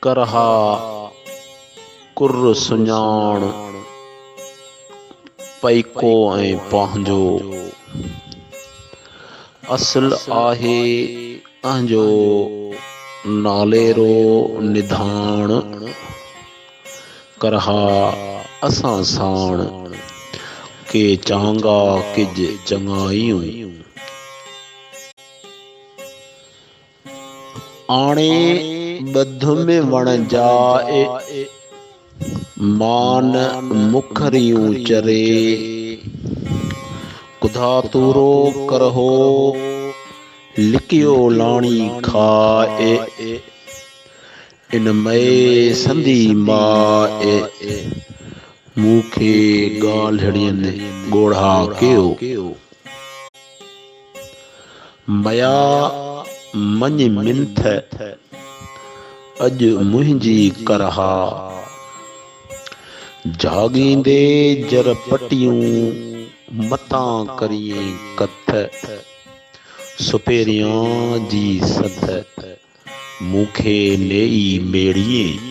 करहा कुर्र सुञाण पैको ऐं पंहिंजो असल आहे अहिंजो नालेरो निधान करहा असां साण के चांगा किज चङायूं आणे ॿध में वण जाए मान मुखरियूं चरे कुधा तूरो करहो लिकियो लाणी खाए इन मए संधी माए मूंखे ॻाल्हिड़ियुनि ॻोढ़ा कयो मया मञ मिंथ अॼु मुंहिंजी करहा जाॻींदे जर पटियूं मतां करिए कथ सुपेरियां जी सथ मूंखे नेई मेड़िए